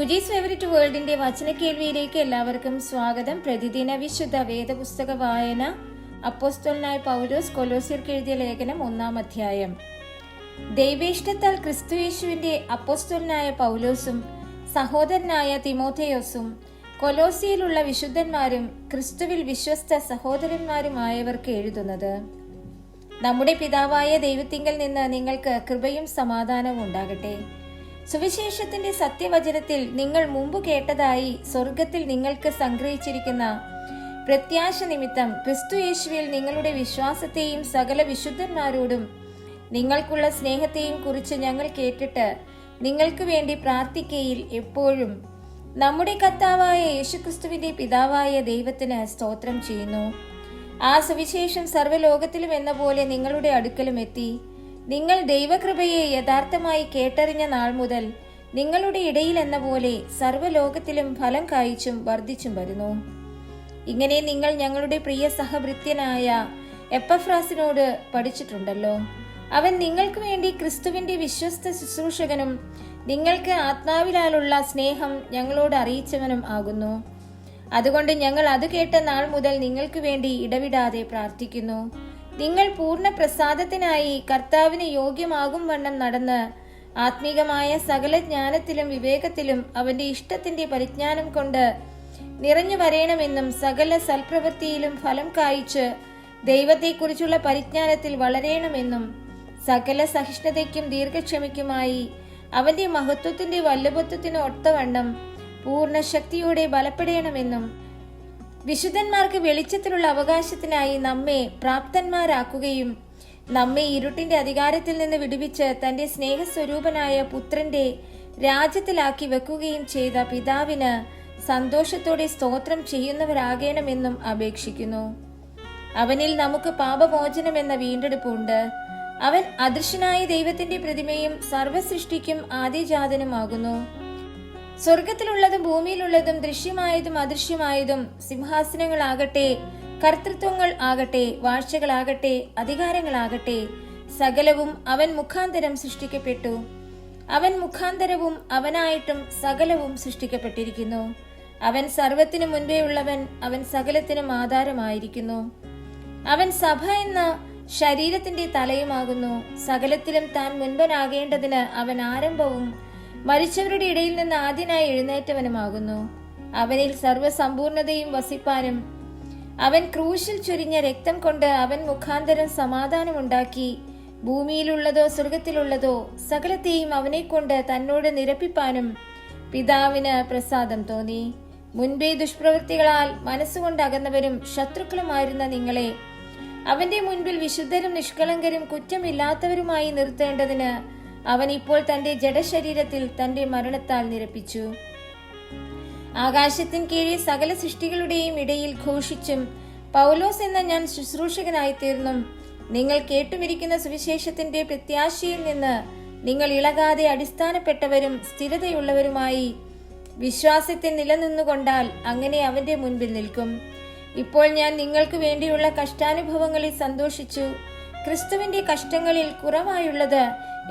Suji's favourite വേൾഡിന്റെ വചനക്കേൾവിയിലേക്ക് എല്ലാവർക്കും സ്വാഗതം. പ്രതിദിന വിശുദ്ധ വേദപുസ്തക വായന. അപ്പോസ്തലനായ പൗലോസ് കൊലോസ്യർക്ക് എഴുതിയ ലേഖനം 1-ാം അധ്യായം. ദൈവേഷ്ടത്താൽ ക്രിസ്തുയേശുവിന്റെ അപ്പോസ്തലനായ പൗലോസും സഹോദരനായ തിമോഥെയോസും കൊലോസിയിലുള്ള വിശുദ്ധന്മാരും ക്രിസ്തുവിൽ വിശ്വസ്ത സഹോദരന്മാരുമായവർക്ക് എഴുതുന്നത്. നമ്മുടെ പിതാവായ ദൈവത്തിങ്കൽ നിന്ന് നിങ്ങൾക്ക് കൃപയും സമാധാനവും ഉണ്ടാകട്ടെ. സുവിശേഷത്തിന്റെ സത്യവചനത്തിൽ നിങ്ങൾ മുമ്പ് കേട്ടതായി സ്വർഗത്തിൽ നിങ്ങൾക്ക് സംഗ്രഹിച്ചിരിക്കുന്ന പ്രത്യാശ നിമിത്തം ക്രിസ്തു യേശുവിൽ നിങ്ങളുടെ വിശ്വാസത്തെയും സകല വിശുദ്ധന്മാരോടും നിങ്ങൾക്കുള്ള സ്നേഹത്തെയും കുറിച്ച് ഞങ്ങൾ കേട്ടിട്ട് നിങ്ങൾക്ക് വേണ്ടി പ്രാർത്ഥിക്കയിൽ എപ്പോഴും നമ്മുടെ കർത്താവായ യേശുക്രിസ്തുവിന്റെ പിതാവായ ദൈവത്തിന് സ്തോത്രം ചെയ്യുന്നു. ആ സുവിശേഷം സർവ്വലോകത്തിലും എന്ന പോലെ നിങ്ങളുടെ അടുക്കലും എത്തി. നിങ്ങൾ ദൈവകൃപയെ യഥാർത്ഥമായി കേട്ടറിഞ്ഞ നാൾ മുതൽ നിങ്ങളുടെ ഇടയിൽ എന്ന പോലെ സർവ്വലോകത്തിലും ഫലം കായ്ച്ചും വർദ്ധിച്ചും വരുന്നു. ഇങ്ങനെ നിങ്ങൾ ഞങ്ങളുടെ പ്രിയ സഹഭൃത്യനായ എപ്പഫ്രാസിനോട് പഠിച്ചിട്ടുണ്ടല്ലോ. അവൻ നിങ്ങൾക്ക് വേണ്ടി ക്രിസ്തുവിന്റെ വിശ്വസ്ത ശുശ്രൂഷകനും നിങ്ങൾക്ക് ആത്മാവിലാലുള്ള സ്നേഹം ഞങ്ങളോട് അറിയിച്ചവനും ആകുന്നു. അതുകൊണ്ട് ഞങ്ങൾ അത് കേട്ട നാൾ മുതൽ നിങ്ങൾക്ക് വേണ്ടി ഇടവിടാതെ പ്രാർത്ഥിക്കുന്നു. നിങ്ങൾ പൂർണ്ണ പ്രസാദത്തിനായി കർത്താവിന് യോഗ്യമാകും വണ്ണം നടന്ന് ആത്മീകമായ സകല ജ്ഞാനത്തിലും വിവേകത്തിലും അവന്റെ ഇഷ്ടത്തിന്റെ പരിജ്ഞാനം കൊണ്ട് നിറഞ്ഞു വരേണമെന്നും സകല സൽപ്രവൃത്തിയിലും ഫലം കായ്ച്ച് ദൈവത്തെക്കുറിച്ചുള്ള പരിജ്ഞാനത്തിൽ വളരേണമെന്നും സകല സഹിഷ്ണുതയ്ക്കും ദീർഘക്ഷമയ്ക്കുമായി അവന്റെ മഹത്വത്തിന്റെ വല്ലഭത്വത്തിന് ഒത്തവണ്ണം പൂർണ്ണ ശക്തിയോടെ ബലപ്പെടേണമെന്നും വിശുദ്ധന്മാർക്ക് വെളിച്ചത്തിലുള്ള അവകാശത്തിനായി നമ്മെ പ്രാപ്തന്മാരാക്കുകയും നമ്മെ ഇരുട്ടിന്റെ അധികാരത്തിൽ നിന്ന് വിടുവിച്ച് തന്റെ സ്നേഹസ്വരൂപനായ പുത്രന്റെ രാജ്യത്തിലാക്കി വെക്കുകയും ചെയ്ത പിതാവിന് സന്തോഷത്തോടെ സ്തോത്രം ചെയ്യുന്നവരാകേണമെന്നും അപേക്ഷിക്കുന്നു. അവനിൽ നമുക്ക് പാപമോചനം എന്ന വീണ്ടെടുപ്പുണ്ട്. അവൻ അദൃശ്യനായ ദൈവത്തിന്റെ പ്രതിമയും സർവസൃഷ്ടിക്കും ആദിജാതനുമാകുന്നു. സ്വർഗത്തിലുള്ളതും ഭൂമിയിലുള്ളതും ദൃശ്യമായതും അദൃശ്യമായതും സിംഹാസനങ്ങളാകട്ടെ, കർത്തൃത്വങ്ങൾ ആകട്ടെ, വാഴ്ചകളാകട്ടെ, അധികാരങ്ങളാകട്ടെ, സകലവും അവൻ മുഖാന്തരം സൃഷ്ടിക്കപ്പെട്ടു. അവൻ മുഖാന്തരവും അവനായിട്ടും സകലവും സൃഷ്ടിക്കപ്പെട്ടിരിക്കുന്നു. അവൻ സർവത്തിനു മുൻപേ ഉള്ളവൻ, അവൻ സകലത്തിനും ആധാരമായിരിക്കുന്നു. അവൻ സഭ എന്ന ശരീരത്തിന്റെ തലയുമാകുന്നു. സകലത്തിലും താൻ മുൻപനാകേണ്ടതിന് അവൻ ആരംഭവും മരിച്ചവരുടെ ഇടയിൽ നിന്ന് ആദ്യനായി എഴുന്നേറ്റവനുമാകുന്നു. അവനിൽ സർവ്വസമ്പൂർണതയും വസിപ്പാനും അവൻ ക്രൂശിൽ ചൊരിഞ്ഞ രക്തം കൊണ്ട് അവൻ മുഖാന്തരം സമാധാനമുണ്ടാക്കി ഭൂമിയിലുള്ളതോ സ്വർഗത്തിലുള്ളതോ സകലത്തെയും അവനെ കൊണ്ട് തന്നോട് നിരപ്പിപ്പാനും പിതാവിന് പ്രസാദം തോന്നി. മുൻപേ ദുഷ്പ്രവൃത്തികളാൽ മനസ്സുകൊണ്ട് അകന്നവരും ശത്രുക്കളുമായിരുന്ന നിങ്ങളെ അവന്റെ മുൻപിൽ വിശുദ്ധരും നിഷ്കളങ്കരും കുറ്റമില്ലാത്തവരുമായി നിർത്തേണ്ടതിന് അവൻ ഇപ്പോൾ തന്റെ ജഡശരീരത്തിൽ തന്റെ മരണത്താൽ നിരപ്പിച്ചു. ആകാശത്തിൻ കീഴിൽ സകല സൃഷ്ടികളുടെയും ഇടയിൽ ഘോഷിച്ചും പൗലോസ് എന്ന ഞാൻ ശുശ്രൂഷകനായി തീർന്നും നിങ്ങൾ കേട്ടുമിരിക്കുന്ന സുവിശേഷത്തിന്റെ പ്രത്യാശയിൽ നിന്ന് നിങ്ങൾ ഇളകാതെ അടിസ്ഥാനപ്പെട്ടവരും സ്ഥിരതയുള്ളവരുമായി വിശ്വാസത്തിൽ നിലനിന്നുകൊണ്ടാൽ അങ്ങനെ അവന്റെ മുൻപിൽ നിൽക്കും. ഇപ്പോൾ ഞാൻ നിങ്ങൾക്ക് വേണ്ടിയുള്ള കഷ്ടാനുഭവങ്ങളിൽ സന്തോഷിച്ചു. ക്രിസ്തുവിന്റെ കഷ്ടങ്ങളിൽ കുറവായുള്ളത്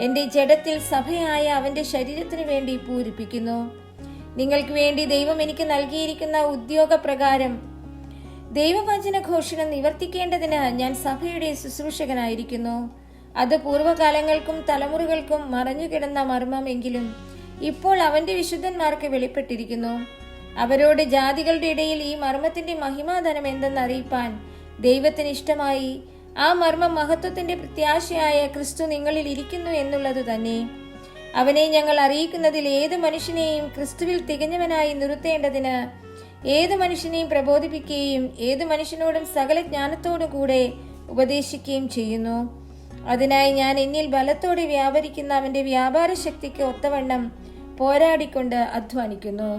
എന്റെ ജഡത്തിൽ സഭയായ അവന്റെ ശരീരത്തിനു വേണ്ടി പൂരിപ്പിക്കുന്നു. നിങ്ങൾക്ക് വേണ്ടി ദൈവം എനിക്ക് നൽകിയിരിക്കുന്ന ഉദ്യോഗപ്രകാരം ദൈവവചന ഘോഷണം നിവർത്തിക്കേണ്ടതിന് ഞാൻ സഭയുടെ ശുശ്രൂഷകനായിരിക്കുന്നു. അത് പൂർവ്വകാലങ്ങൾക്കും തലമുറകൾക്കും മറഞ്ഞുകിടന്ന മർമ്മം എങ്കിലും ഇപ്പോൾ അവന്റെ വിശുദ്ധന്മാർക്ക് വെളിപ്പെട്ടിരിക്കുന്നു. അവരോട് ജാതികളുടെ ഇടയിൽ ഈ മർമ്മത്തിന്റെ മഹിമാധനം എന്തെന്ന് അറിയിപ്പാൻ ദൈവത്തിന് ഇഷ്ടമായി. ആ മർമ്മം മഹത്വത്തിന്റെ പ്രത്യാശയായ ക്രിസ്തു നിങ്ങളിൽ ഇരിക്കുന്നു എന്നുള്ളത് തന്നെ. അവനെ ഞങ്ങൾ അറിയിക്കുന്നതിൽ ഏതു മനുഷ്യനെയും ക്രിസ്തുവിൽ തികഞ്ഞവനായി നിർത്തേണ്ടതിന് ഏതു മനുഷ്യനെയും പ്രബോധിപ്പിക്കുകയും ഏതു മനുഷ്യനോടും സകല ജ്ഞാനത്തോടും കൂടെ ഉപദേശിക്കുകയും ചെയ്യുന്നു. അതിനായി ഞാൻ എന്നിൽ ബലത്തോടെ വ്യാപരിക്കുന്ന അവന്റെ വ്യാപാര ശക്തിക്ക് ഒത്തവണ്ണം പോരാടിക്കൊണ്ട് അധ്വാനിക്കുന്നു.